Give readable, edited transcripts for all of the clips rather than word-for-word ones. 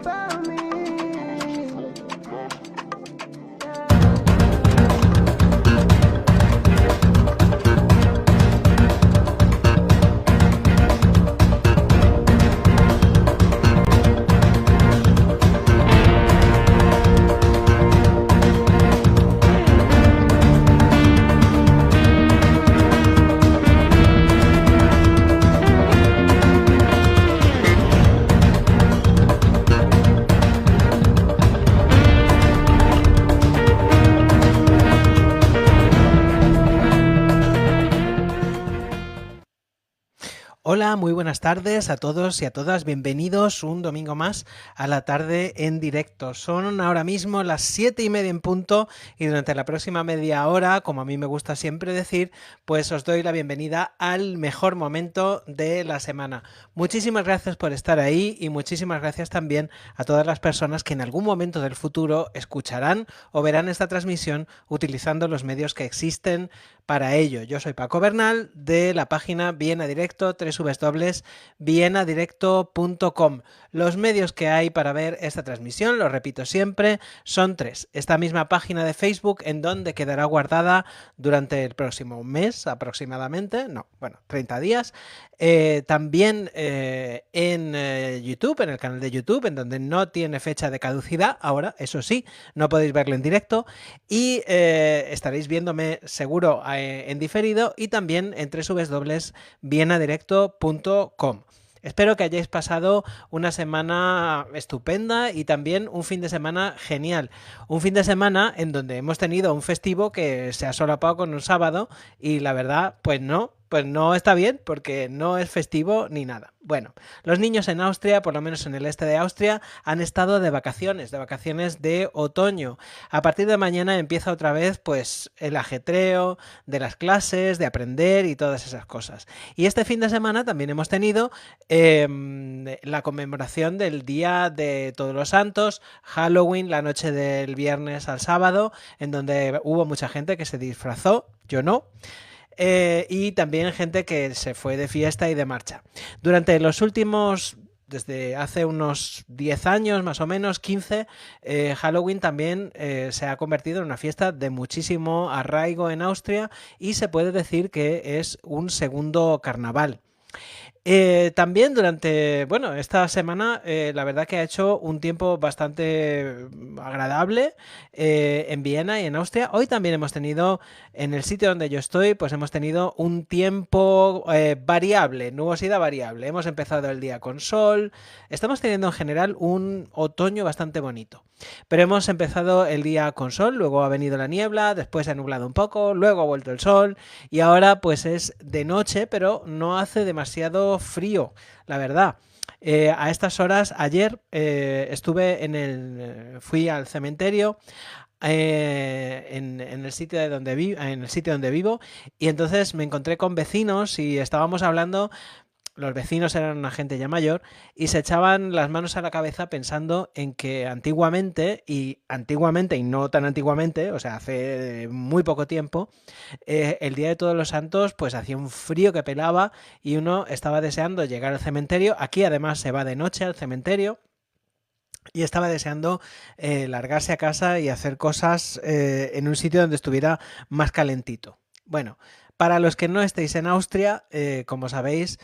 found me. Hola, muy buenas tardes a todos y a todas. Bienvenidos un domingo más a la tarde en directo. Son ahora mismo las 7:30 en punto y durante la próxima media hora, como a mí me gusta siempre decir, pues os doy la bienvenida al mejor momento de la semana. Muchísimas gracias por estar ahí y muchísimas gracias también a todas las personas que en algún momento del futuro escucharán o verán esta transmisión utilizando los medios que existen para ello. Yo soy Paco Bernal de la página Viena Directo, www.vienadirecto.com. Los medios que hay para ver esta transmisión, lo repito siempre, son tres. Esta misma página de Facebook en donde quedará guardada durante el próximo mes aproximadamente, 30 días. También en YouTube, en el canal de YouTube, en donde no tiene fecha de caducidad, ahora, eso sí, no podéis verlo en directo y estaréis viéndome seguro en diferido y también en www.vienadirecto.com. Espero que hayáis pasado una semana estupenda y también un fin de semana genial. Un fin de semana en donde hemos tenido un festivo que se ha solapado con un sábado y la verdad, pues no está bien porque no es festivo ni nada. Bueno, los niños en Austria, por lo menos en el este de Austria, han estado de vacaciones de otoño. A partir de mañana empieza otra vez pues el ajetreo de las clases, de aprender y todas esas cosas. Y este fin de semana también hemos tenido la conmemoración del Día de Todos los Santos, Halloween, la noche del viernes al sábado, en donde hubo mucha gente que se disfrazó, yo no. Y también gente que se fue de fiesta y de marcha. Durante los últimos, desde hace unos 10 años, más o menos, 15, Halloween también se ha convertido en una fiesta de muchísimo arraigo en Austria y se puede decir que es un segundo carnaval. También durante, esta semana la verdad que ha hecho un tiempo bastante agradable en Viena y en Austria. Hoy también hemos tenido, en el sitio donde yo estoy, pues hemos tenido un tiempo variable, nubosidad variable. Hemos empezado el día con sol, estamos teniendo en general un otoño bastante bonito. Pero hemos empezado el día con sol, luego ha venido la niebla, después se ha nublado un poco, luego ha vuelto el sol y ahora pues es de noche, pero no hace demasiado frío, la verdad. A estas horas, ayer fui al cementerio en el sitio en el sitio donde vivo y entonces me encontré con vecinos y estábamos hablando. Los vecinos eran una gente ya mayor y se echaban las manos a la cabeza pensando en que antiguamente y no tan antiguamente, o sea, hace muy poco tiempo, el Día de Todos los Santos pues hacía un frío que pelaba y uno estaba deseando llegar al cementerio. Aquí además se va de noche al cementerio. Y estaba deseando largarse a casa y hacer cosas en un sitio donde estuviera más calentito. Bueno, para los que no estéis en Austria, como sabéis,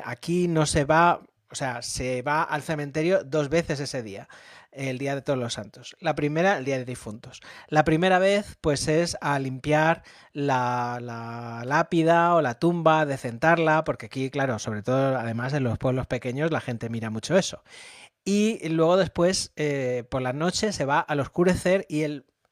aquí no se va, o sea, se va al cementerio 2 veces ese día, el Día de Todos los Santos. La primera, el Día de Difuntos. La primera vez, pues es a limpiar la lápida o la tumba, decentarla, porque aquí, claro, sobre todo, además en los pueblos pequeños, la gente mira mucho eso. Y luego después, por la noche, se va al oscurecer y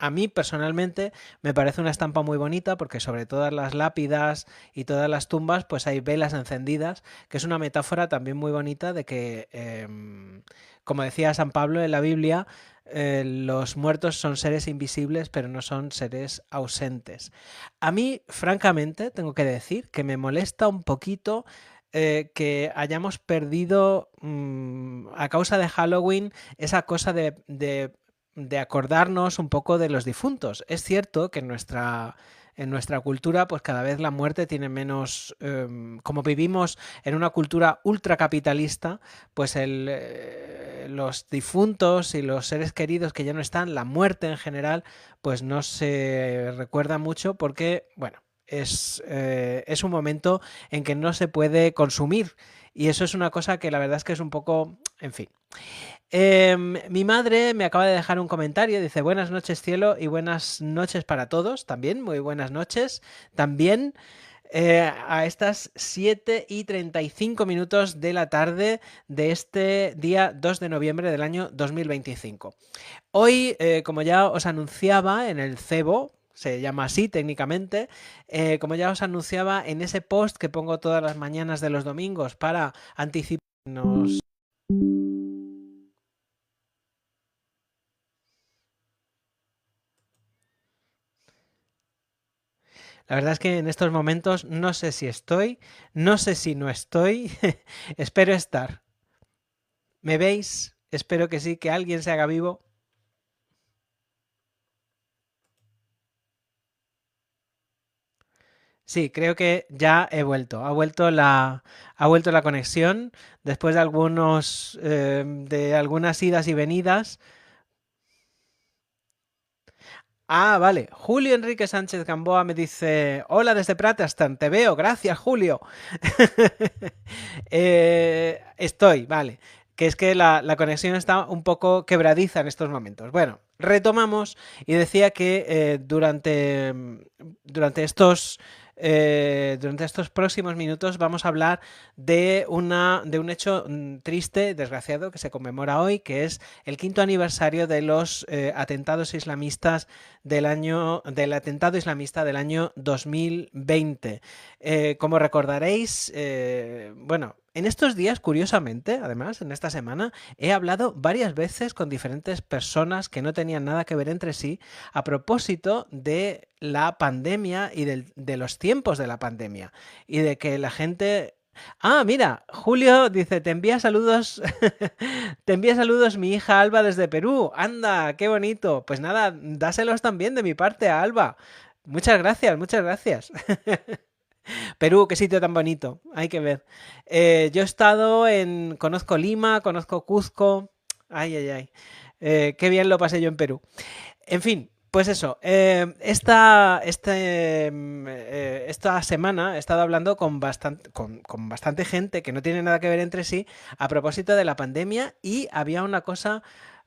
a mí personalmente me parece una estampa muy bonita porque sobre todas las lápidas y todas las tumbas pues hay velas encendidas, que es una metáfora también muy bonita de que, como decía San Pablo en la Biblia, los muertos son seres invisibles pero no son seres ausentes. A mí, francamente, tengo que decir que me molesta un poquito que hayamos perdido a causa de Halloween esa cosa de acordarnos un poco de los difuntos. Es cierto que en en nuestra cultura, pues cada vez la muerte tiene menos, como vivimos en una cultura ultracapitalista, pues los difuntos y los seres queridos que ya no están, la muerte en general, pues no se recuerda mucho porque, bueno, es un momento en que no se puede consumir. Y eso es una cosa que la verdad es que es un poco, en fin. Mi madre me acaba de dejar un comentario, dice buenas noches cielo y buenas noches para todos, también muy buenas noches, también a estas 7:35 de la tarde de este día 2 de noviembre del año 2025. Hoy, como ya os anunciaba en el cebo, se llama así técnicamente, como ya os anunciaba en ese post que pongo todas las mañanas de los domingos para anticiparnos. La verdad es que en estos momentos no sé si estoy, no sé si no estoy, espero estar. ¿Me veis? Espero que sí, que alguien se haga vivo. Sí, creo que ya he vuelto. Ha vuelto la conexión después de algunas idas y venidas. Ah, vale. Julio Enrique Sánchez Gamboa me dice, hola desde Pratastan, te veo, gracias Julio. Estoy, vale. Que es que la conexión está un poco quebradiza en estos momentos. Bueno, retomamos y decía que durante estos próximos minutos vamos a hablar de un hecho triste, desgraciado, que se conmemora hoy, que es el quinto aniversario de los atentados islamistas del atentado islamista del año 2020. Como recordaréis, bueno, en estos días, curiosamente, además, en esta semana, he hablado varias veces con diferentes personas que no tenían nada que ver entre sí a propósito de la pandemia y de los tiempos de la pandemia y de que la gente... Ah, mira, Julio dice, te envía saludos, te envía saludos mi hija Alba desde Perú. Anda, qué bonito. Pues nada, dáselos también de mi parte a Alba. Muchas gracias, muchas gracias. Perú, qué sitio tan bonito, hay que ver. Yo he estado conozco Lima, conozco Cuzco. Ay, ay, ay. Qué bien lo pasé yo en Perú. En fin, pues eso. Esta semana he estado hablando con bastante gente que no tiene nada que ver entre sí a propósito de la pandemia y había una cosa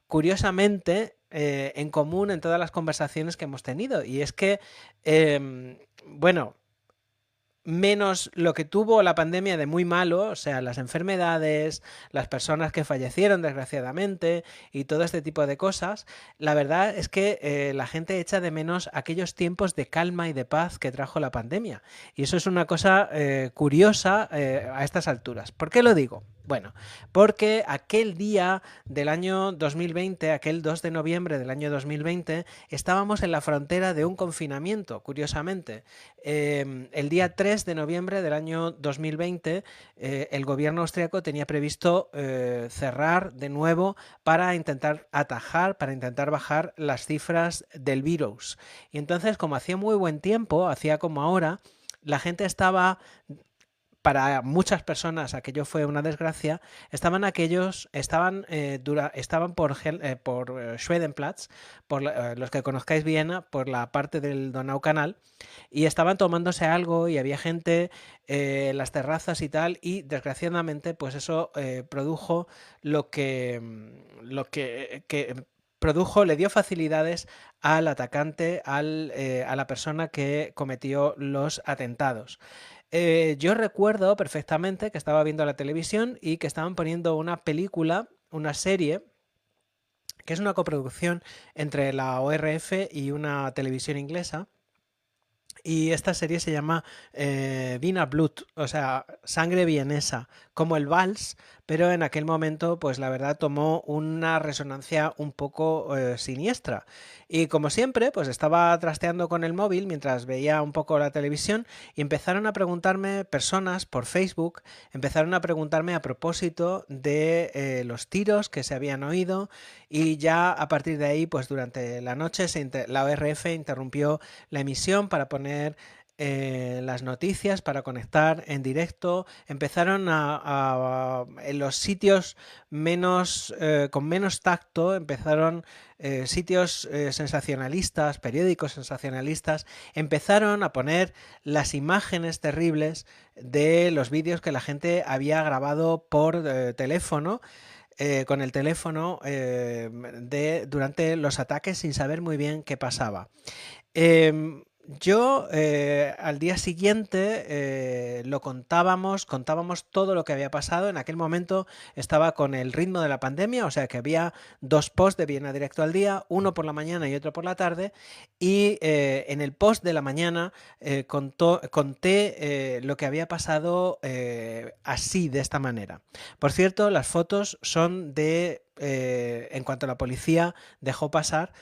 curiosamente en común en todas las conversaciones que hemos tenido y es que, bueno, menos lo que tuvo la pandemia de muy malo, o sea, las enfermedades, las personas que fallecieron desgraciadamente y todo este tipo de cosas, la verdad es que la gente echa de menos aquellos tiempos de calma y de paz que trajo la pandemia. Y eso es una cosa curiosa a estas alturas. ¿Por qué lo digo? Bueno, porque aquel día del año 2020, aquel 2 de noviembre del año 2020, estábamos en la frontera de un confinamiento, curiosamente. El día 3 de noviembre del año 2020, el gobierno austriaco tenía previsto cerrar de nuevo para intentar atajar, para intentar bajar las cifras del virus. Y entonces, como hacía muy buen tiempo, hacía como ahora, la gente estaba, para muchas personas aquello fue una desgracia, estaban por Schwedenplatz, los que conozcáis Viena, por la parte del Donau Canal, y estaban tomándose algo y había gente en las terrazas y tal, y desgraciadamente pues eso produjo lo que produjo, le dio facilidades al atacante, a la persona que cometió los atentados. Yo recuerdo perfectamente que estaba viendo la televisión y que estaban poniendo una película, una serie, que es una coproducción entre la ORF y una televisión inglesa. Y esta serie se llama Wiener Blood, o sea, sangre vienesa, como el vals, pero en aquel momento, pues la verdad tomó una resonancia un poco siniestra. Y como siempre, pues estaba trasteando con el móvil mientras veía un poco la televisión y empezaron a preguntarme personas por Facebook, empezaron a preguntarme a propósito de los tiros que se habían oído, y ya a partir de ahí, pues durante la noche la ORF interrumpió la emisión para poner las noticias, para conectar en directo. Empezaron en los sitios con menos tacto, empezaron sitios sensacionalistas, periódicos sensacionalistas, empezaron a poner las imágenes terribles de los vídeos que la gente había grabado por teléfono, con el teléfono, durante los ataques, sin saber muy bien qué pasaba. Yo al día siguiente contábamos todo lo que había pasado. En aquel momento estaba con el ritmo de la pandemia, o sea que había 2 posts de Viena Directo al día, uno por la mañana y otro por la tarde, y en el post de la mañana conté lo que había pasado así, de esta manera. Por cierto, las fotos son en cuanto la policía dejó pasar,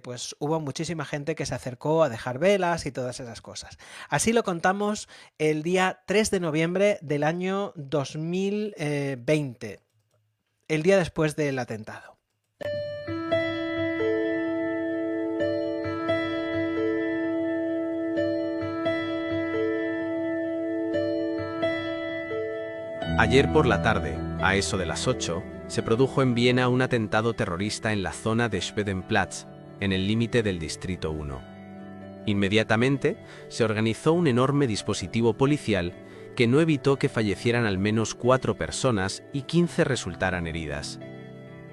pues hubo muchísima gente que se acercó a dejar velas y todas esas cosas. Así lo contamos el día 3 de noviembre del año 2020, el día después del atentado. Ayer por la tarde, a eso de las 8, se produjo en Viena un atentado terrorista en la zona de Schwedenplatz, en el límite del Distrito 1. Inmediatamente se organizó un enorme dispositivo policial que no evitó que fallecieran al menos 4 personas y 15 resultaran heridas.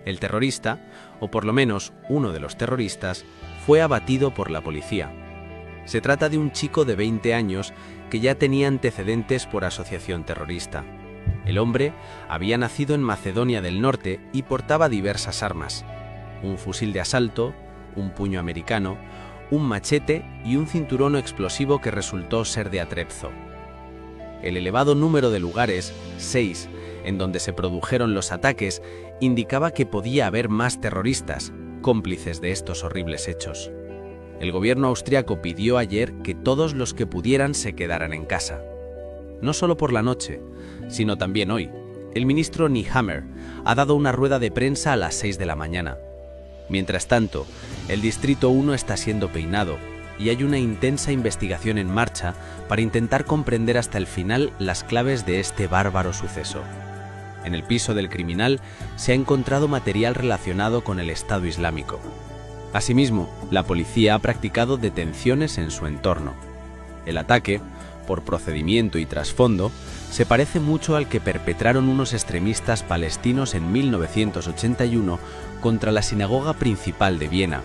El terrorista, o por lo menos uno de los terroristas, fue abatido por la policía. Se trata de un chico de 20 años que ya tenía antecedentes por asociación terrorista. El hombre había nacido en Macedonia del Norte y portaba diversas armas: un fusil de asalto, un puño americano, un machete y un cinturón explosivo que resultó ser de Atrezzo. El elevado número de lugares, 6, en donde se produjeron los ataques, indicaba que podía haber más terroristas, cómplices de estos horribles hechos. El gobierno austriaco pidió ayer que todos los que pudieran se quedaran en casa. No solo por la noche, sino también hoy. El ministro Nehammer ha dado una rueda de prensa a las 6 de la mañana. Mientras tanto, el Distrito 1 está siendo peinado y hay una intensa investigación en marcha para intentar comprender hasta el final las claves de este bárbaro suceso. En el piso del criminal se ha encontrado material relacionado con el Estado Islámico. Asimismo, la policía ha practicado detenciones en su entorno. El ataque, por procedimiento y trasfondo, se parece mucho al que perpetraron unos extremistas palestinos en 1981 contra la sinagoga principal de Viena,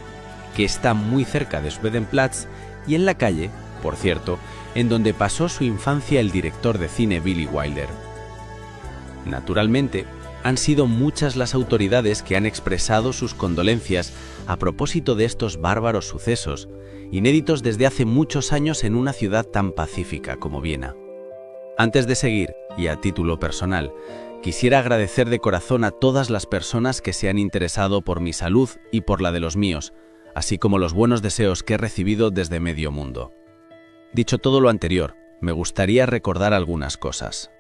que está muy cerca de Schwedenplatz y en la calle, por cierto, en donde pasó su infancia el director de cine Billy Wilder. Naturalmente, han sido muchas las autoridades que han expresado sus condolencias a propósito de estos bárbaros sucesos, inéditos desde hace muchos años en una ciudad tan pacífica como Viena. Antes de seguir, y a título personal, quisiera agradecer de corazón a todas las personas que se han interesado por mi salud y por la de los míos, así como los buenos deseos que he recibido desde medio mundo. Dicho todo lo anterior, me gustaría recordar algunas cosas.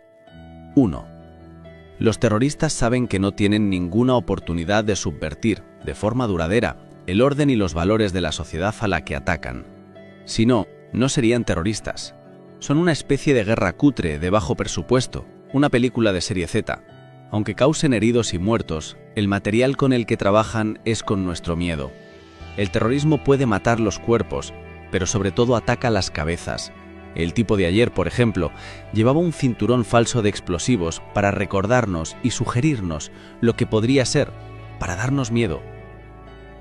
1. Los terroristas saben que no tienen ninguna oportunidad de subvertir, de forma duradera, el orden y los valores de la sociedad a la que atacan. Si no, no serían terroristas. Son una especie de guerra cutre, de bajo presupuesto, una película de serie Z. Aunque causen heridos y muertos, el material con el que trabajan es con nuestro miedo. El terrorismo puede matar los cuerpos, pero sobre todo ataca las cabezas. El tipo de ayer, por ejemplo, llevaba un cinturón falso de explosivos para recordarnos y sugerirnos lo que podría ser, para darnos miedo.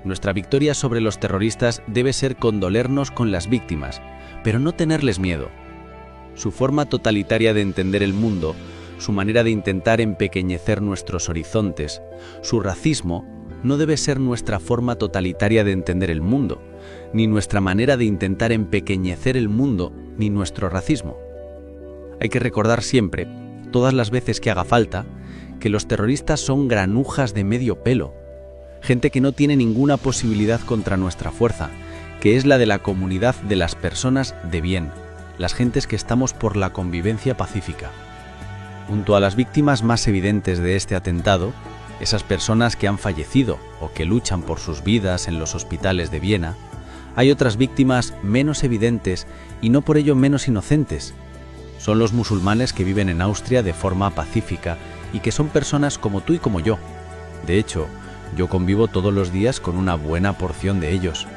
Nuestra victoria sobre los terroristas debe ser condolernos con las víctimas, pero no tenerles miedo. Su forma totalitaria de entender el mundo, su manera de intentar empequeñecer nuestros horizontes, su racismo, no debe ser nuestra forma totalitaria de entender el mundo, ni nuestra manera de intentar empequeñecer el mundo, ni nuestro racismo. Hay que recordar siempre todas las veces que haga falta, que los terroristas son granujas de medio pelo, gente que no tiene ninguna posibilidad contra nuestra fuerza, que es la de la comunidad de las personas de bien, las gentes que estamos por la convivencia pacífica. Junto a las víctimas más evidentes de este atentado, esas personas que han fallecido o que luchan por sus vidas en los hospitales de Viena, hay otras víctimas menos evidentes y no por ello menos inocentes. Son los musulmanes que viven en Austria de forma pacífica y que son personas como tú y como yo. De hecho, yo convivo todos los días con una buena porción de ellos.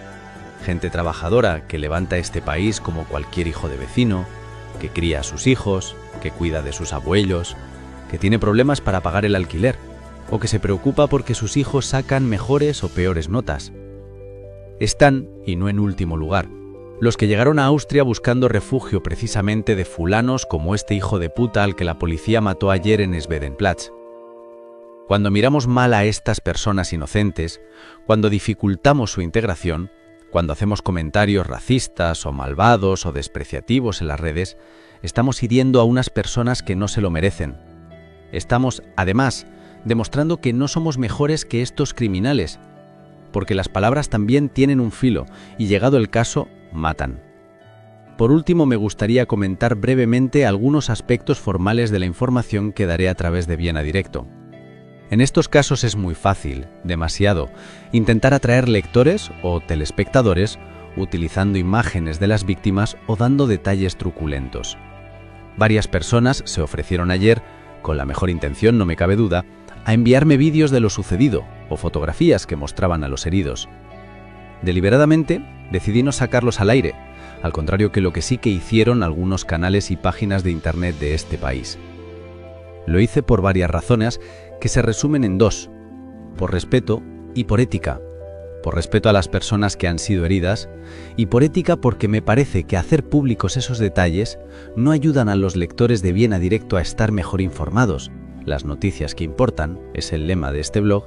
Gente trabajadora que levanta este país como cualquier hijo de vecino, que cría a sus hijos, que cuida de sus abuelos, que tiene problemas para pagar el alquiler, o que se preocupa porque sus hijos sacan mejores o peores notas. Están, y no en último lugar, los que llegaron a Austria buscando refugio precisamente de fulanos como este hijo de puta al que la policía mató ayer en Schwedenplatz. Cuando miramos mal a estas personas inocentes, cuando dificultamos su integración, cuando hacemos comentarios racistas o malvados o despreciativos en las redes, estamos hiriendo a unas personas que no se lo merecen. Estamos, además, demostrando que no somos mejores que estos criminales, porque las palabras también tienen un filo y, llegado el caso, matan. Por último, me gustaría comentar brevemente algunos aspectos formales de la información que daré a través de Viena Directo. En estos casos es muy fácil, demasiado, intentar atraer lectores o telespectadores utilizando imágenes de las víctimas o dando detalles truculentos. Varias personas se ofrecieron ayer, con la mejor intención, no me cabe duda, a enviarme vídeos de lo sucedido o fotografías que mostraban a los heridos. Deliberadamente decidí no sacarlos al aire, al contrario que lo que sí que hicieron algunos canales y páginas de internet de este país. Lo hice por varias razones que se resumen en dos: por respeto y por ética. Por respeto a las personas que han sido heridas y por ética porque me parece que hacer públicos esos detalles no ayudan a los lectores de Viena Directo a estar mejor informados. Las noticias que importan, es el lema de este blog,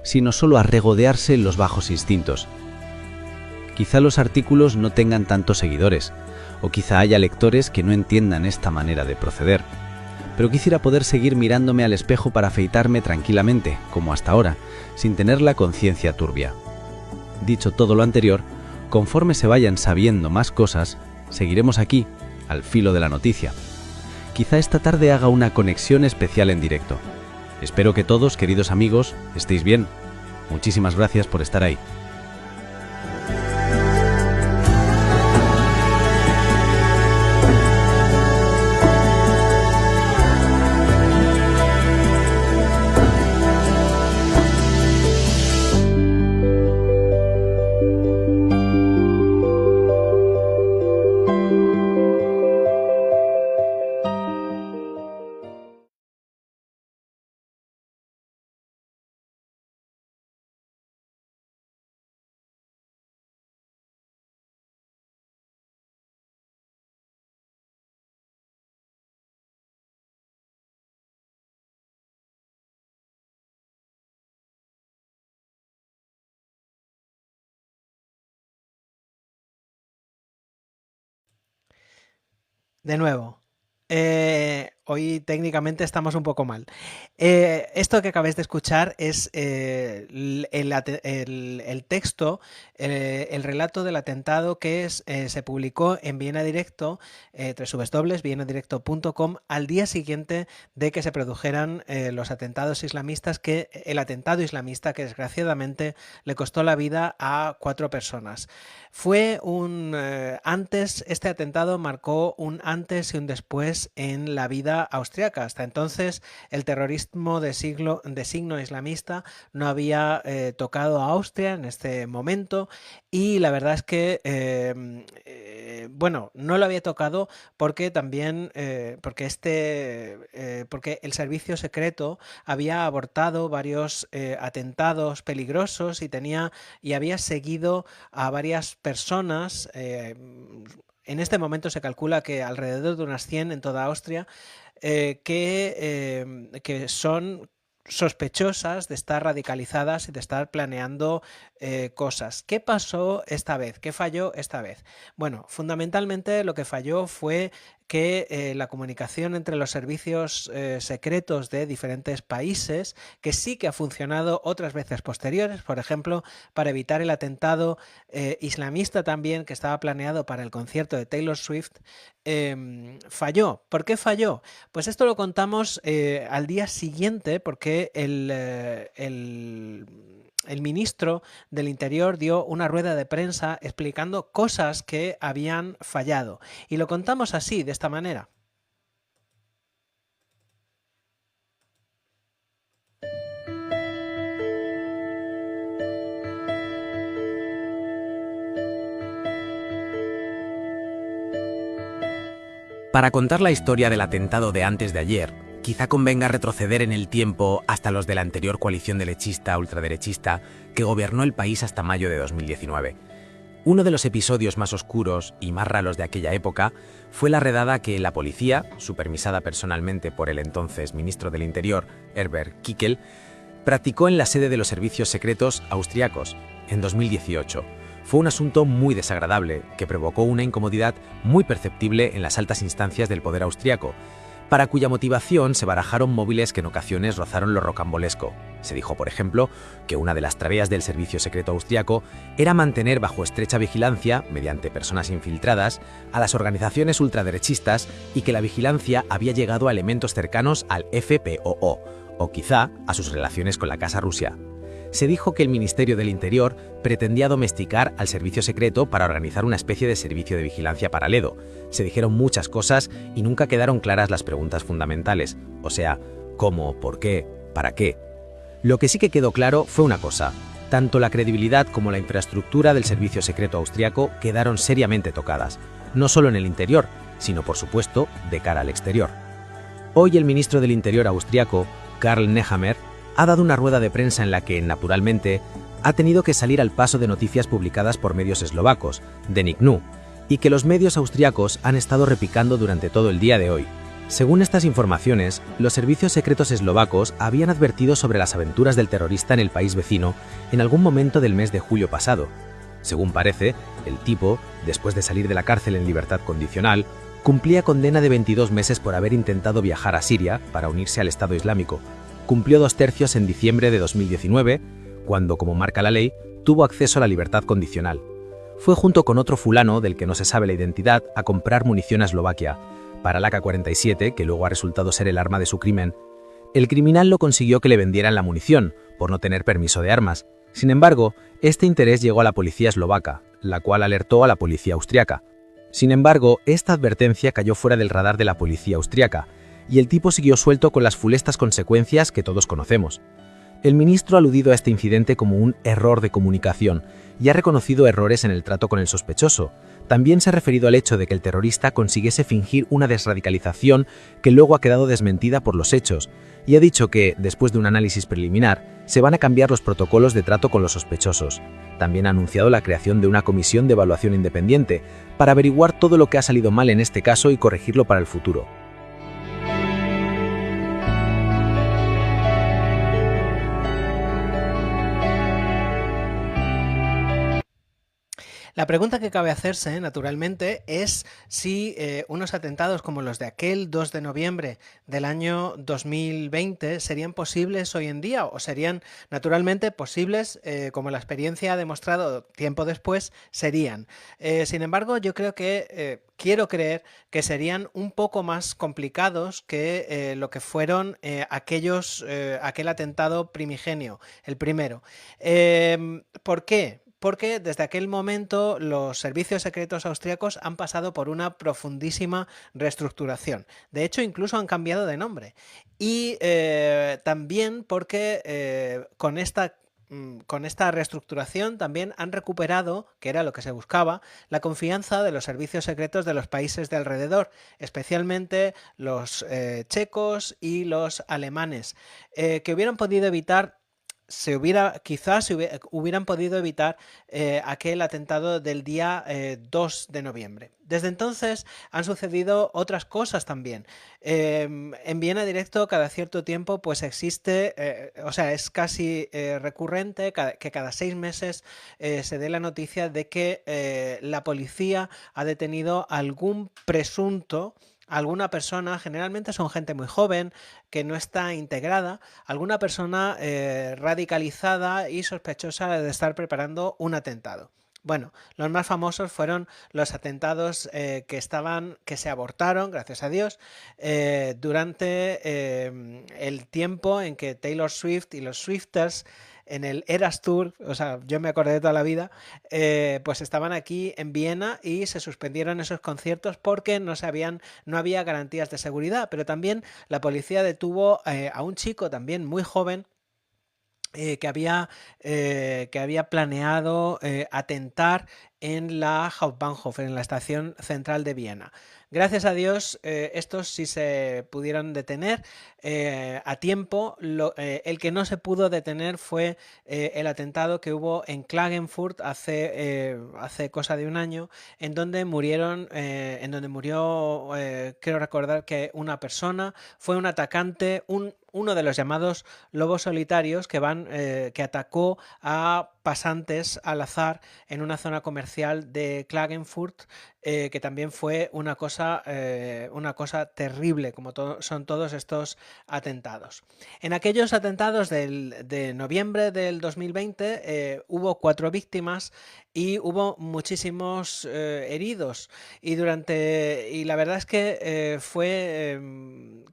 sino solo a regodearse en los bajos instintos. Quizá los artículos no tengan tantos seguidores, o quizá haya lectores que no entiendan esta manera de proceder. Pero quisiera poder seguir mirándome al espejo para afeitarme tranquilamente, como hasta ahora, sin tener la conciencia turbia. Dicho todo lo anterior, conforme se vayan sabiendo más cosas, seguiremos aquí, al filo de la noticia. Quizá esta tarde haga una conexión especial en directo. Espero que todos, queridos amigos, estéis bien. Muchísimas gracias por estar ahí. De nuevo, hoy técnicamente estamos un poco mal. Esto que acabáis de escuchar es el texto, el relato del atentado que se publicó en Viena Directo, www.vienadirecto.com, al día siguiente de que se produjeran los atentados islamistas, el atentado islamista que desgraciadamente le costó la vida a 4 personas. Fue este atentado marcó un antes y un después en la vida austriaca. Hasta entonces el terrorismo de signo islamista no había tocado a Austria en este momento, y la verdad es que no lo había tocado porque también porque el servicio secreto había abortado varios atentados peligrosos y había seguido a varias personas. En este momento se calcula que alrededor de unas 100 en toda Austria, que son sospechosas de estar radicalizadas y de estar planeando cosas. ¿Qué pasó esta vez? ¿Qué falló esta vez? Bueno, fundamentalmente lo que falló fue que la comunicación entre los servicios secretos de diferentes países, que sí que ha funcionado otras veces posteriores, por ejemplo, para evitar el atentado islamista también que estaba planeado para el concierto de Taylor Swift, falló. ¿Por qué falló? Pues esto lo contamos al día siguiente porque el ministro del Interior dio una rueda de prensa explicando cosas que habían fallado. Y lo contamos así, de esta manera. Para contar la historia del atentado de antes de ayer, quizá convenga retroceder en el tiempo hasta los de la anterior coalición derechista ultraderechista que gobernó el país hasta mayo de 2019. Uno de los episodios más oscuros y más raros de aquella época fue la redada que la policía, supervisada personalmente por el entonces ministro del Interior, Herbert Kickl, practicó en la sede de los servicios secretos austriacos en 2018. Fue un asunto muy desagradable que provocó una incomodidad muy perceptible en las altas instancias del poder austriaco, para cuya motivación se barajaron móviles que en ocasiones rozaron lo rocambolesco. Se dijo, por ejemplo, que una de las tareas del servicio secreto austriaco era mantener bajo estrecha vigilancia, mediante personas infiltradas, a las organizaciones ultraderechistas y que la vigilancia había llegado a elementos cercanos al FPOO, o quizá a sus relaciones con la Casa Rusia. Se dijo que el Ministerio del Interior pretendía domesticar al servicio secreto para organizar una especie de servicio de vigilancia paralelo. Se dijeron muchas cosas y nunca quedaron claras las preguntas fundamentales, o sea, ¿cómo? ¿Por qué? ¿Para qué? Lo que sí que quedó claro fue una cosa: tanto la credibilidad como la infraestructura del servicio secreto austriaco quedaron seriamente tocadas, no solo en el interior, sino por supuesto de cara al exterior. Hoy el ministro del Interior austriaco, Karl Nehammer, ha dado una rueda de prensa en la que, naturalmente, ha tenido que salir al paso de noticias publicadas por medios eslovacos, Denik Nu, y que los medios austriacos han estado replicando durante todo el día de hoy. Según estas informaciones, los servicios secretos eslovacos habían advertido sobre las aventuras del terrorista en el país vecino en algún momento del mes de julio pasado. Según parece, el tipo, después de salir de la cárcel en libertad condicional, cumplía condena de 22 meses por haber intentado viajar a Siria para unirse al Estado Islámico. Cumplió 2 tercios en diciembre de 2019, cuando, como marca la ley, tuvo acceso a la libertad condicional. Fue junto con otro fulano, del que no se sabe la identidad, a comprar munición a Eslovaquia, para la AK-47, que luego ha resultado ser el arma de su crimen. El criminal no consiguió que le vendieran la munición, por no tener permiso de armas. Sin embargo, este interés llegó a la policía eslovaca, la cual alertó a la policía austriaca. Sin embargo, esta advertencia cayó fuera del radar de la policía austriaca, y el tipo siguió suelto con las funestas consecuencias que todos conocemos. El ministro ha aludido a este incidente como un error de comunicación y ha reconocido errores en el trato con el sospechoso. También se ha referido al hecho de que el terrorista consiguiese fingir una desradicalización que luego ha quedado desmentida por los hechos, y ha dicho que, después de un análisis preliminar, se van a cambiar los protocolos de trato con los sospechosos. También ha anunciado la creación de una comisión de evaluación independiente para averiguar todo lo que ha salido mal en este caso y corregirlo para el futuro. La pregunta que cabe hacerse, naturalmente, es si unos atentados como los de aquel 2 de noviembre del año 2020 serían posibles hoy en día o serían, naturalmente, posibles, como la experiencia ha demostrado tiempo después, serían. Sin embargo, yo creo que quiero creer que serían un poco más complicados que lo que fueron aquel atentado primigenio, el primero. ¿Por qué? Porque desde aquel momento los servicios secretos austriacos han pasado por una profundísima reestructuración. De hecho, incluso han cambiado de nombre. Y también porque con esta reestructuración también han recuperado, que era lo que se buscaba, la confianza de los servicios secretos de los países de alrededor, especialmente los checos y los alemanes, que hubieran podido evitar hubieran podido evitar aquel atentado del día 2 de noviembre. Desde entonces han sucedido otras cosas también. En Viena Directo cada cierto tiempo pues existe, es casi recurrente que cada 6 meses se dé la noticia de que la policía ha detenido algún presunto alguna persona, generalmente son gente muy joven, que no está integrada, alguna persona radicalizada y sospechosa de estar preparando un atentado. Bueno, los más famosos fueron los atentados que se abortaron, gracias a Dios, durante el tiempo en que Taylor Swift y los Swifters en el Eras Tour, o sea, yo me acordé de toda la vida, pues estaban aquí en Viena y se suspendieron esos conciertos porque no había garantías de seguridad, pero también la policía detuvo a un chico también muy joven que había planeado atentar en la Hauptbahnhof, en la estación central de Viena. Gracias a Dios, estos sí se pudieron detener a tiempo. El que no se pudo detener fue el atentado que hubo en Klagenfurt hace cosa de un año, en donde murió, quiero recordar que una persona, fue un atacante, uno de los llamados lobos solitarios que atacó a pasantes al azar en una zona comercial de Klagenfurt, que también fue una cosa terrible, como son todos estos atentados. En aquellos atentados de noviembre del 2020 hubo 4 víctimas y hubo muchísimos heridos, y la verdad es que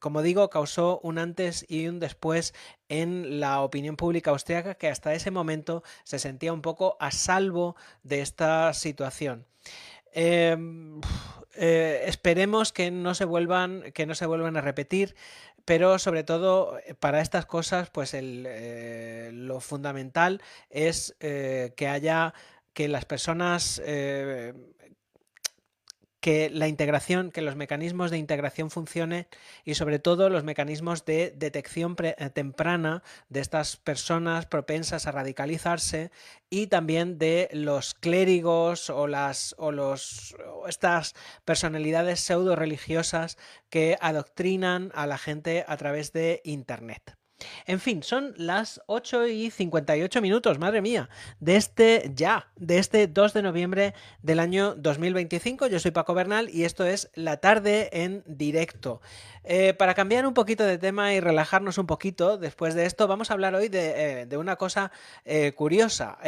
como digo, causó un antes y un después en la opinión pública austriaca, que hasta ese momento se sentía un poco a salvo de esta situación. Esperemos que no se vuelvan a repetir, pero sobre todo para estas cosas, pues lo fundamental es que las personas que la integración, que los mecanismos de integración funcionen, y sobre todo los mecanismos de detección temprana de estas personas propensas a radicalizarse, y también de los clérigos o estas personalidades pseudo religiosas que adoctrinan a la gente a través de Internet. En fin, son las 8:58, madre mía, de este 2 de noviembre del año 2025. Yo soy Paco Bernal y esto es La Tarde en Directo. Para cambiar un poquito de tema y relajarnos un poquito, después de esto vamos a hablar hoy de una cosa curiosa.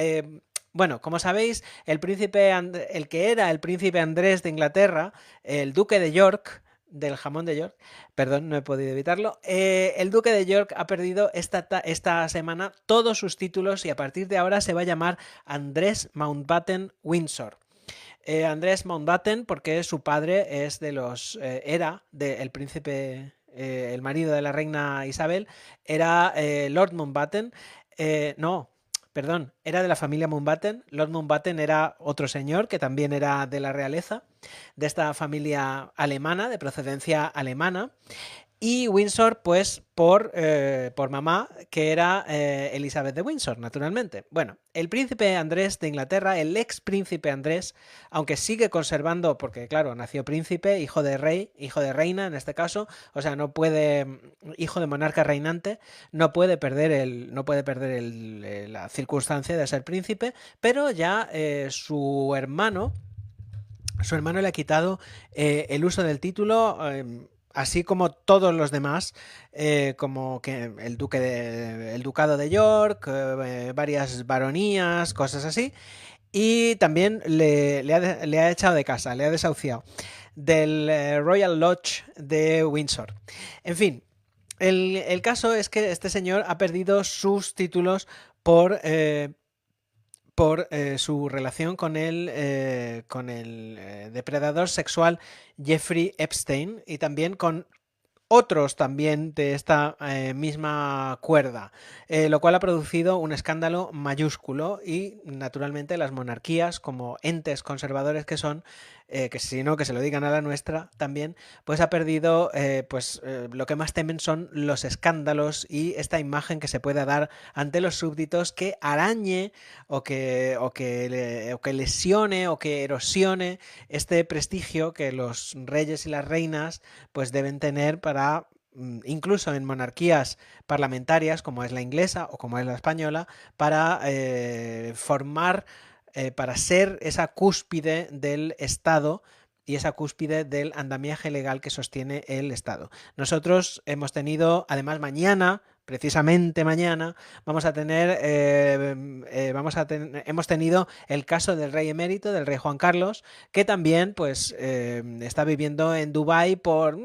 Bueno, como sabéis, el que era el príncipe Andrés de Inglaterra, el duque de York, del jamón de York, perdón, no he podido evitarlo, el duque de York ha perdido esta semana todos sus títulos y a partir de ahora se va a llamar Andrés Mountbatten Windsor. Andrés Mountbatten porque su padre es era del príncipe, el marido de la reina Isabel, era Lord Mountbatten, era de la familia Mountbatten. Lord Mountbatten era otro señor que también era de la realeza, de esta familia alemana, de procedencia alemana. Y Windsor, pues, por mamá, que era Elizabeth de Windsor, naturalmente. Bueno, el príncipe Andrés de Inglaterra, el ex príncipe Andrés, aunque sigue conservando, porque claro, nació príncipe, hijo de reina en este caso, o sea, hijo de monarca reinante, no puede perder la circunstancia de ser príncipe, pero ya su hermano le ha quitado el uso del título, así como todos los demás, como que el ducado de York, varias baronías, cosas así, y también le ha echado de casa, le ha desahuciado del Royal Lodge de Windsor. En fin, el caso es que este señor ha perdido sus títulos por su relación con el depredador sexual Jeffrey Epstein, y también con otros también de esta misma cuerda, lo cual ha producido un escándalo mayúsculo, y naturalmente las monarquías, como entes conservadores que son, que si no, que se lo digan a la nuestra también, pues ha perdido, lo que más temen son los escándalos y esta imagen que se pueda dar ante los súbditos, que arañe o que lesione o que erosione este prestigio que los reyes y las reinas pues deben tener para, incluso en monarquías parlamentarias como es la inglesa o como es la española, para para ser esa cúspide del Estado, y esa cúspide del andamiaje legal que sostiene el Estado. Nosotros hemos tenido, además mañana, precisamente mañana, hemos tenido el caso del rey emérito, del rey Juan Carlos, que también pues está viviendo en Dubái por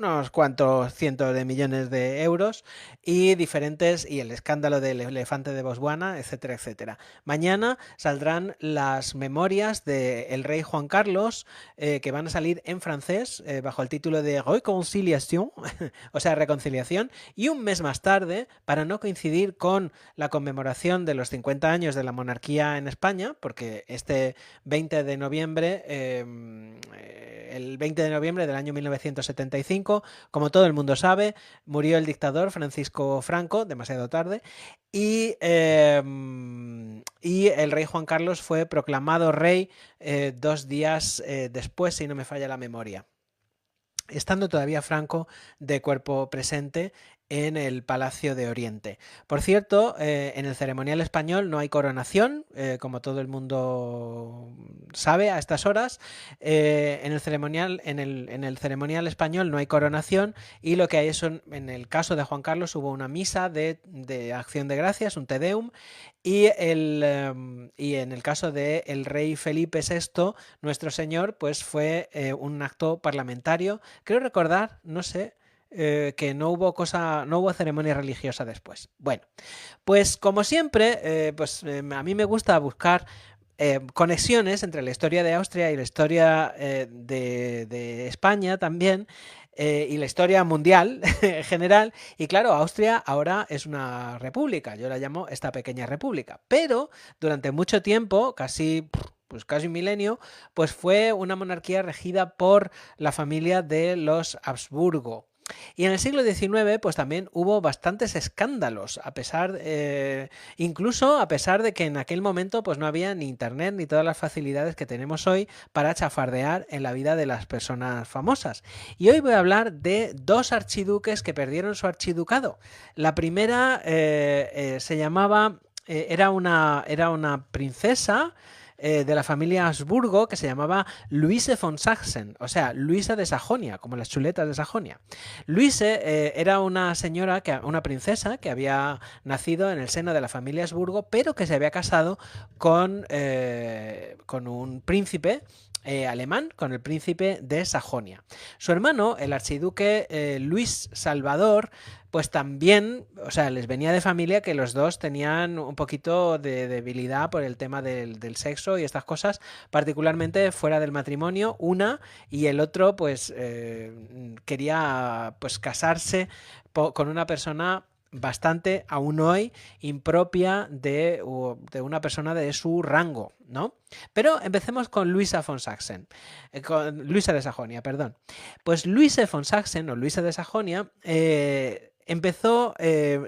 unos cuantos cientos de millones de euros y el escándalo del elefante de Botswana, etcétera, etcétera. Mañana saldrán las memorias del rey Juan Carlos, que van a salir en francés bajo el título de Réconciliation, o sea, reconciliación, y un mes más tarde, para no coincidir con la conmemoración de los 50 años de la monarquía en España, porque este 20 de noviembre, el 20 de noviembre del año 1975, como todo el mundo sabe, murió el dictador Francisco Franco, demasiado tarde, y el rey Juan Carlos fue proclamado rey 2 días después, si no me falla la memoria, estando todavía Franco de cuerpo presente en el Palacio de Oriente. Por cierto, en el ceremonial español no hay coronación, como todo el mundo sabe a estas horas. En el ceremonial español no hay coronación, y lo que hay es, en el caso de Juan Carlos, hubo una misa de acción de gracias, un Te Deum, y en el caso del rey Felipe VI, nuestro señor, pues fue un acto parlamentario. Creo recordar, no sé, que no hubo ceremonia religiosa después. Bueno, pues como siempre, a mí me gusta buscar conexiones entre la historia de Austria y la historia de España también, y la historia mundial en general. Y claro, Austria ahora es una república, yo la llamo esta pequeña república, pero durante mucho tiempo, casi un milenio, pues fue una monarquía regida por la familia de los Habsburgo. Y en el siglo XIX pues también hubo bastantes escándalos, incluso a pesar de que en aquel momento pues no había ni internet ni todas las facilidades que tenemos hoy para chafardear en la vida de las personas famosas. Y hoy voy a hablar de 2 archiduques que perdieron su archiducado. La primera se llamaba, era una princesa de la familia Habsburgo que se llamaba Luise von Sachsen, o sea, Luisa de Sajonia, como las chuletas de Sajonia. Luise era una princesa que había nacido en el seno de la familia Habsburgo, pero que se había casado con un príncipe alemán, con el príncipe de Sajonia. Su hermano, el archiduque Luis Salvador, pues también, o sea, les venía de familia que los dos tenían un poquito de debilidad por el tema del sexo y estas cosas, particularmente fuera del matrimonio, y el otro pues quería pues casarse con una persona bastante, aún hoy, impropia de una persona de su rango, ¿no? Pero empecemos con Luisa von Sachsen, con Luisa de Sajonia, perdón. Pues Luisa von Sachsen, o Luisa de Sajonia,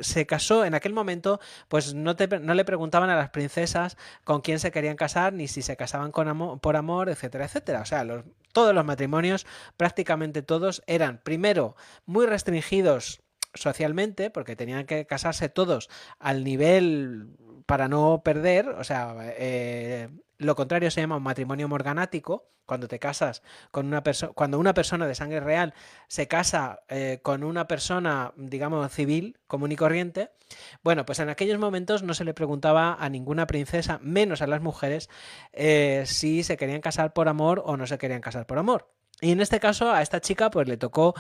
se casó en aquel momento, pues no le preguntaban a las princesas con quién se querían casar, ni si se casaban por amor, etcétera, etcétera. O sea, todos los matrimonios, prácticamente todos, eran primero muy restringidos socialmente, porque tenían que casarse todos al nivel para no perder, o sea, lo contrario se llama un matrimonio morganático, cuando te casas con cuando una persona de sangre real se casa con una persona, digamos, civil, común y corriente. Bueno, pues en aquellos momentos no se le preguntaba a ninguna princesa, menos a las mujeres, si se querían casar por amor o no se querían casar por amor. Y en este caso a esta chica pues le tocó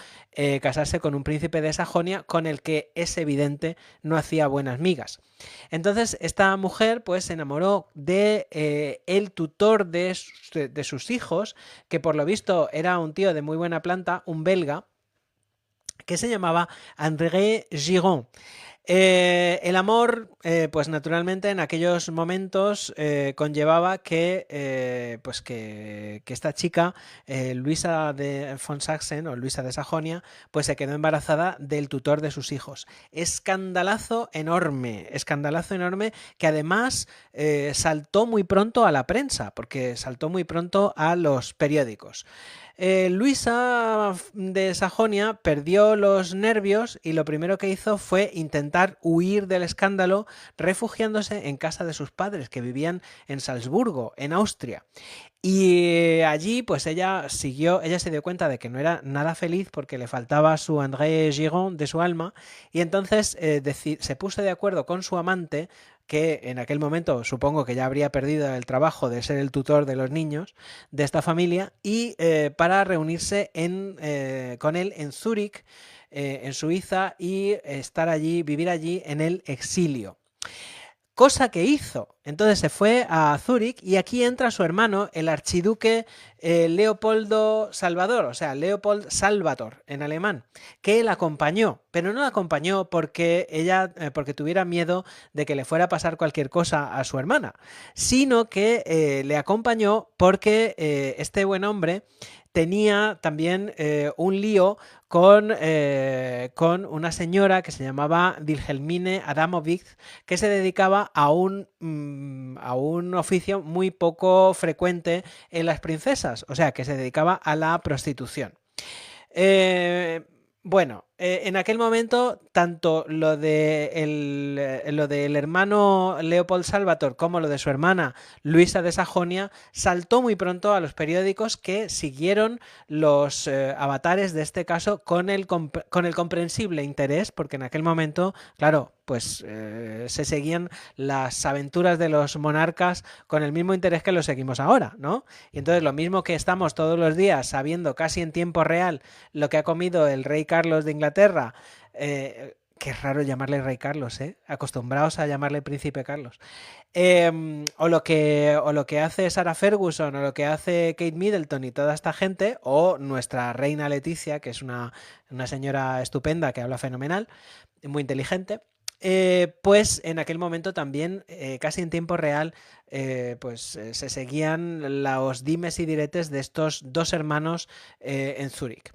casarse con un príncipe de Sajonia, con el que es evidente no hacía buenas migas. Entonces esta mujer pues se enamoró de el tutor de sus hijos, que por lo visto era un tío de muy buena planta, un belga, que se llamaba André Giron. El amor, pues naturalmente en aquellos momentos conllevaba que esta chica, Luisa de von Sachsen o Luisa de Sajonia, pues se quedó embarazada del tutor de sus hijos. Escandalazo enorme, que además saltó muy pronto a la prensa, porque saltó muy pronto a los periódicos. Luisa de Sajonia perdió los nervios y lo primero que hizo fue intentar intentar huir del escándalo refugiándose en casa de sus padres, que vivían en Salzburgo, en Austria. Y allí, pues ella se dio cuenta de que no era nada feliz porque le faltaba su André Giron de su alma, y entonces se puso de acuerdo con su amante, que en aquel momento supongo que ya habría perdido el trabajo de ser el tutor de los niños de esta familia, y para reunirse con él en Zúrich, en Suiza, y vivir allí en el exilio. Cosa que hizo. Entonces se fue a Zúrich y aquí entra su hermano, el archiduque Leopoldo Salvador, o sea, Leopold Salvator en alemán, que la acompañó, pero no la acompañó porque porque tuviera miedo de que le fuera a pasar cualquier cosa a su hermana, sino que le acompañó porque este buen hombre tenía también un lío con una señora que se llamaba Wilhelmine Adamovich, que se dedicaba a un oficio muy poco frecuente en las princesas, o sea, que se dedicaba a la prostitución. En aquel momento, tanto lo del hermano Leopold Salvator como lo de su hermana Luisa de Sajonia saltó muy pronto a los periódicos, que siguieron los avatares de este caso con el comprensible interés, porque en aquel momento, claro, pues se seguían las aventuras de los monarcas con el mismo interés que lo seguimos ahora, ¿no? Y entonces lo mismo que estamos todos los días sabiendo casi en tiempo real lo que ha comido el rey Carlos de Inglaterra, qué raro llamarle rey Carlos, acostumbrados a llamarle príncipe Carlos, o lo que hace Sarah Ferguson, o lo que hace Kate Middleton y toda esta gente, o nuestra reina Leticia, que es una señora estupenda que habla fenomenal, muy inteligente. Pues en aquel momento también, casi en tiempo real, se seguían los dimes y diretes de estos dos hermanos en Zúrich.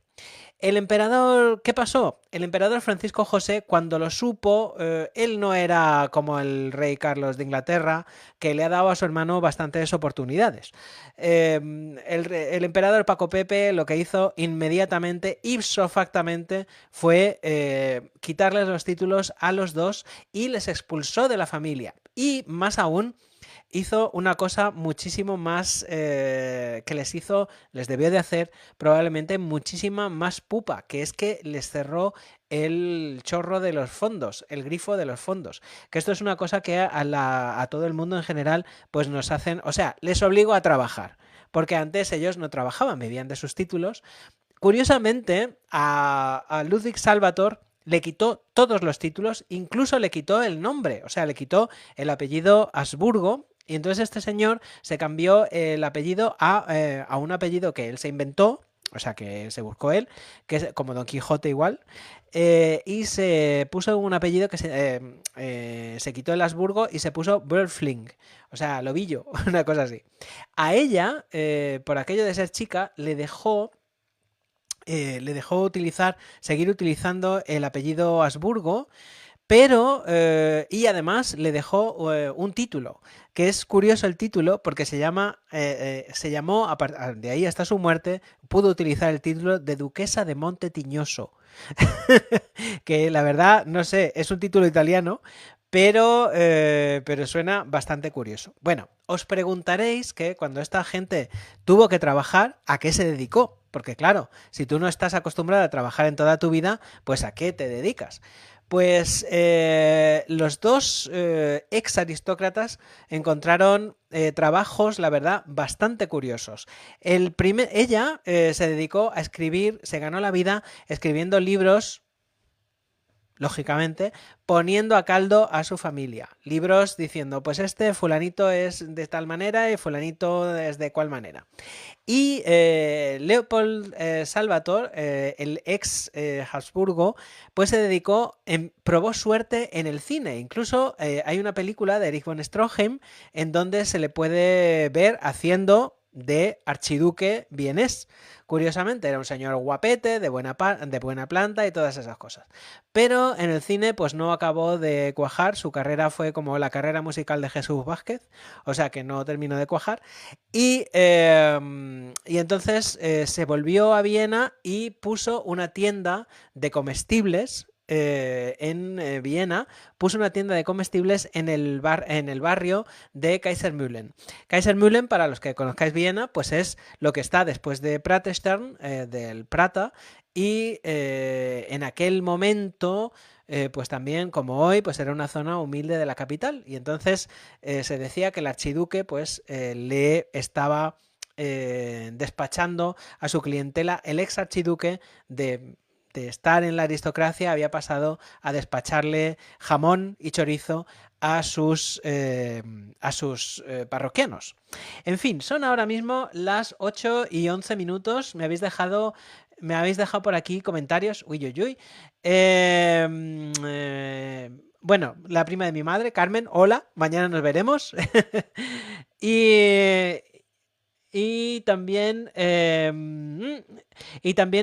El emperador, ¿qué pasó? El emperador Francisco José, cuando lo supo, él no era como el rey Carlos de Inglaterra, que le ha dado a su hermano bastantes oportunidades. El emperador Paco Pepe lo que hizo inmediatamente, ipso factamente, fue quitarles los títulos a los dos y les expulsó de la familia. Y más aún, hizo una cosa muchísimo más que les debió de hacer probablemente muchísima más pupa, que es que les cerró el chorro de los fondos, el grifo de los fondos, que esto es una cosa que a todo el mundo en general pues nos hacen, o sea, les obligó a trabajar, porque antes ellos no trabajaban, vivían de sus títulos. Curiosamente, a Ludwig Salvator le quitó todos los títulos, incluso le quitó el nombre, o sea, le quitó el apellido Habsburgo, y entonces este señor se cambió el apellido a un apellido que él se inventó, o sea, que se buscó él, que es como Don Quijote igual, y se puso un apellido que se quitó el Habsburgo y se puso Börfling, o sea, lobillo, una cosa así. A ella, por aquello de ser chica, le dejó seguir utilizando el apellido Habsburgo, pero y además le dejó un título, que es curioso el título porque se llamó, de ahí hasta su muerte, pudo utilizar el título de Duquesa de Monte Tiñoso, que la verdad, no sé, es un título italiano, pero suena bastante curioso. Bueno, os preguntaréis que cuando esta gente tuvo que trabajar, ¿a qué se dedicó? Porque claro, si tú no estás acostumbrado a trabajar en toda tu vida, pues ¿a qué te dedicas? Pues los dos ex aristócratas encontraron trabajos, la verdad, bastante curiosos. Ella se dedicó a escribir, se ganó la vida escribiendo libros, lógicamente, poniendo a caldo a su familia. Libros diciendo, pues este fulanito es de tal manera y fulanito es de cual manera. Y Leopold Salvator, el ex Habsburgo, pues se dedicó, probó suerte en el cine. Incluso hay una película de Erich von Stroheim en donde se le puede ver haciendo de archiduque vienés. Curiosamente, era un señor guapete, de buena planta y todas esas cosas. Pero en el cine pues no acabó de cuajar, su carrera fue como la carrera musical de Jesús Vázquez, o sea que no terminó de cuajar. Y entonces se volvió a Viena y puso una tienda de comestibles en Viena, puso una tienda de comestibles en el barrio de Kaisermühlen. Kaisermühlen, para los que conozcáis Viena, pues es lo que está después de Praterstern, del Prata, y en aquel momento, pues también, como hoy, pues era una zona humilde de la capital, y entonces se decía que el archiduque pues le estaba despachando a su clientela. El ex archiduque de estar en la aristocracia había pasado a despacharle jamón y chorizo a sus parroquianos. En fin, son ahora mismo las 8:11. Me habéis dejado por aquí comentarios. Uy, uy, uy. Bueno, la prima de mi madre, Carmen, hola, mañana nos veremos. Y también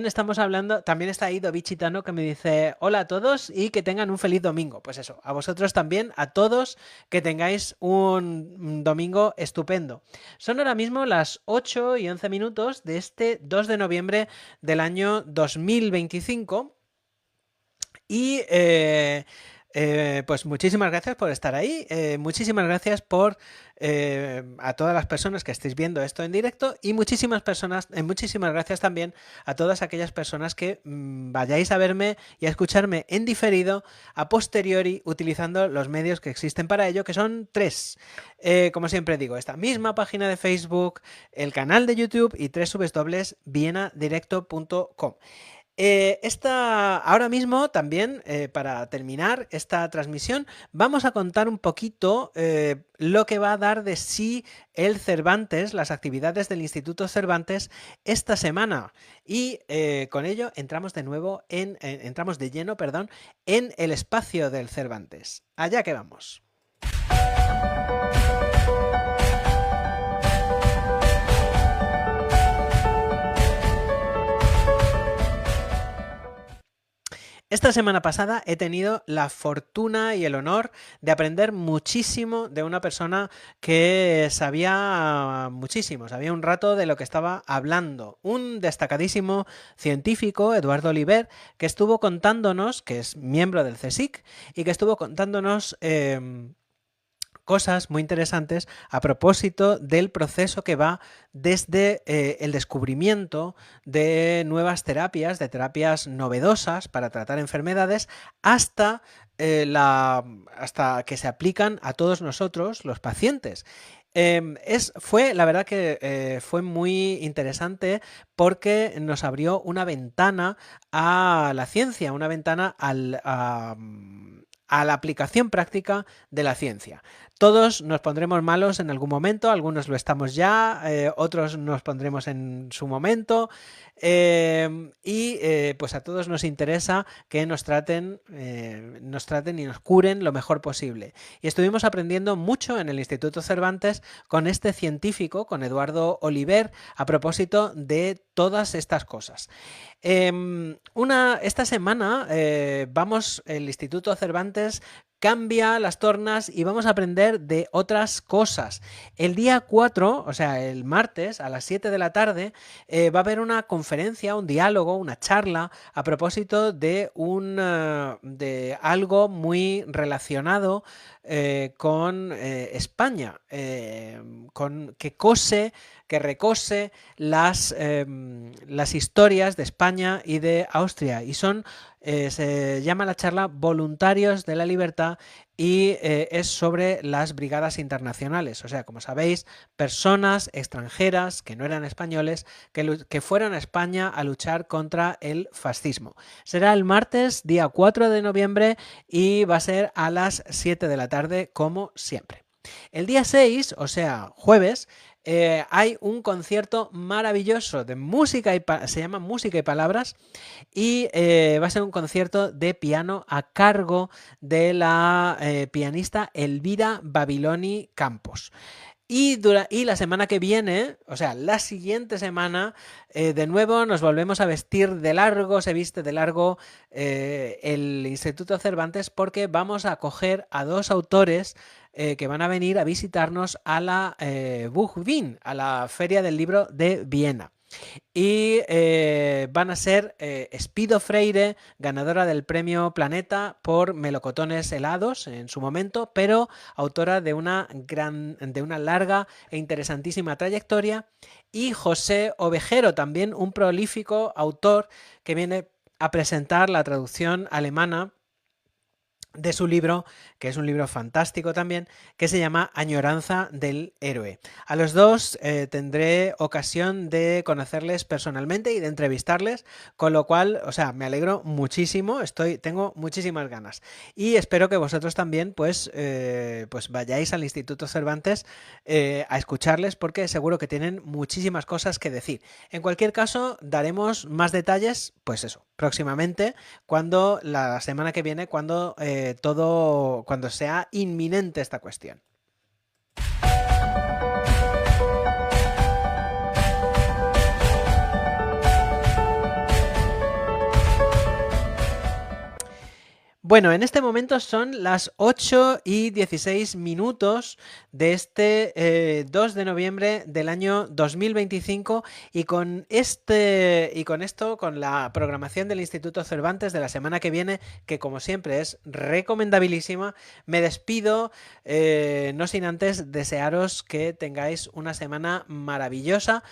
estamos hablando, también está ahí David Chitano, que me dice hola a todos y que tengan un feliz domingo. Pues eso, a vosotros también, a todos, que tengáis un domingo estupendo. Son ahora mismo las 8:11 de este 2 de noviembre del año 2025 y pues muchísimas gracias por estar ahí, muchísimas gracias por a todas las personas que estéis viendo esto en directo y muchísimas gracias también a todas aquellas personas que vayáis a verme y a escucharme en diferido a posteriori utilizando los medios que existen para ello, que son 3. Como siempre digo, esta misma página de Facebook, el canal de YouTube y www.vienadirecto.com. Ahora mismo también, para terminar esta transmisión, vamos a contar un poquito lo que va a dar de sí el Cervantes, las actividades del Instituto Cervantes esta semana. Y con ello entramos de lleno en el espacio del Cervantes. Allá que vamos. Esta semana pasada he tenido la fortuna y el honor de aprender muchísimo de una persona que sabía muchísimo, sabía un rato de lo que estaba hablando. Un destacadísimo científico, Eduardo Oliver, que estuvo contándonos, que es miembro del CSIC, y que estuvo contándonos cosas muy interesantes a propósito del proceso que va desde el descubrimiento de nuevas terapias, de terapias novedosas para tratar enfermedades, hasta que se aplican a todos nosotros, los pacientes. La verdad que fue muy interesante porque nos abrió una ventana a la ciencia, una ventana a la aplicación práctica de la ciencia. Todos nos pondremos malos en algún momento, algunos lo estamos ya, otros nos pondremos en su momento pues a todos nos interesa que nos traten y nos curen lo mejor posible. Y estuvimos aprendiendo mucho en el Instituto Cervantes con este científico, con Eduardo Oliver, a propósito de todas estas cosas. Esta semana el Instituto Cervantes cambia las tornas y vamos a aprender de otras cosas. El día 4, o sea, el martes a las 7 de la tarde, va a haber una conferencia, un diálogo, una charla a propósito de algo muy relacionado con España, que recose las historias de España y de Austria, y se llama la charla Voluntarios de la Libertad y es sobre las brigadas internacionales, o sea, como sabéis, personas extranjeras que no eran españoles que fueron a España a luchar contra el fascismo. Será el martes, día 4 de noviembre, y va a ser a las 7 de la tarde, como siempre. El día 6, o sea, jueves, hay un concierto maravilloso de música, se llama Música y Palabras, y va a ser un concierto de piano a cargo de la pianista Elvira Babiloni Campos. Y la semana que viene, o sea, la siguiente semana, de nuevo nos volvemos a vestir de largo, se viste de largo el Instituto Cervantes, porque vamos a acoger a 2 autores que van a venir a visitarnos a la Buchwien, a la Feria del Libro de Viena. Y van a ser Espido Freire, ganadora del premio Planeta por Melocotones helados en su momento, pero autora de una larga e interesantísima trayectoria, y José Ovejero, también un prolífico autor que viene a presentar la traducción alemana de su libro, que es un libro fantástico también, que se llama Añoranza del héroe. A los dos tendré ocasión de conocerles personalmente y de entrevistarles, con lo cual, o sea, me alegro muchísimo, tengo muchísimas ganas. Y espero que vosotros también, pues vayáis al Instituto Cervantes a escucharles, porque seguro que tienen muchísimas cosas que decir. En cualquier caso, daremos más detalles, pues eso, próximamente, cuando la semana que viene, cuando sea inminente esta cuestión. Bueno, en este momento son las 8:16 de este 2 de noviembre del año 2025, y con la programación del Instituto Cervantes de la semana que viene, que como siempre es recomendabilísima, me despido, no sin antes desearos que tengáis una semana maravillosa.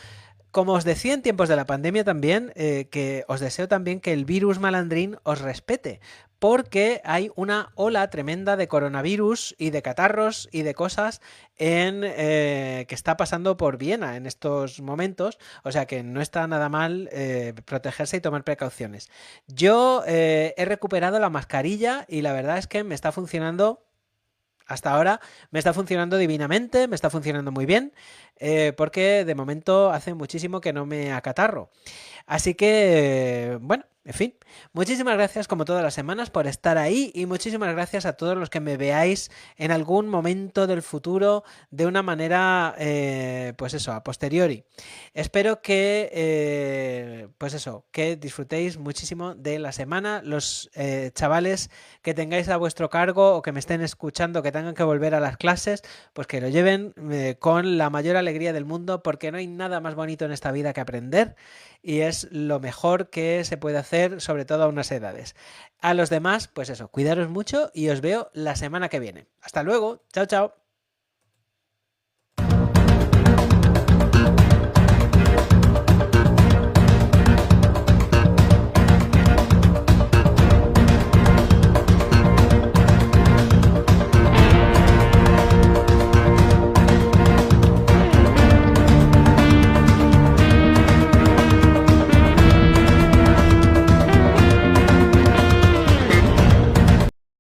Como os decía en tiempos de la pandemia también, que os deseo también que el virus malandrín os respete, porque hay una ola tremenda de coronavirus y de catarros y de cosas que está pasando por Viena en estos momentos, o sea que no está nada mal protegerse y tomar precauciones. Yo he recuperado la mascarilla y la verdad es que me está funcionando. Hasta ahora me está funcionando divinamente, me está funcionando muy bien, porque de momento hace muchísimo que no me acatarro. Así que, bueno, en fin, muchísimas gracias como todas las semanas por estar ahí, y muchísimas gracias a todos los que me veáis en algún momento del futuro de una manera, pues eso, a posteriori. Espero que, pues eso, que disfrutéis muchísimo de la semana. Los chavales que tengáis a vuestro cargo o que me estén escuchando, que tengan que volver a las clases, pues que lo lleven con la mayor alegría del mundo, porque no hay nada más bonito en esta vida que aprender, y es lo mejor que se puede hacer, sobre todo a unas edades. A los demás, pues eso, cuidaros mucho y os veo la semana que viene. Hasta luego, chao, chao.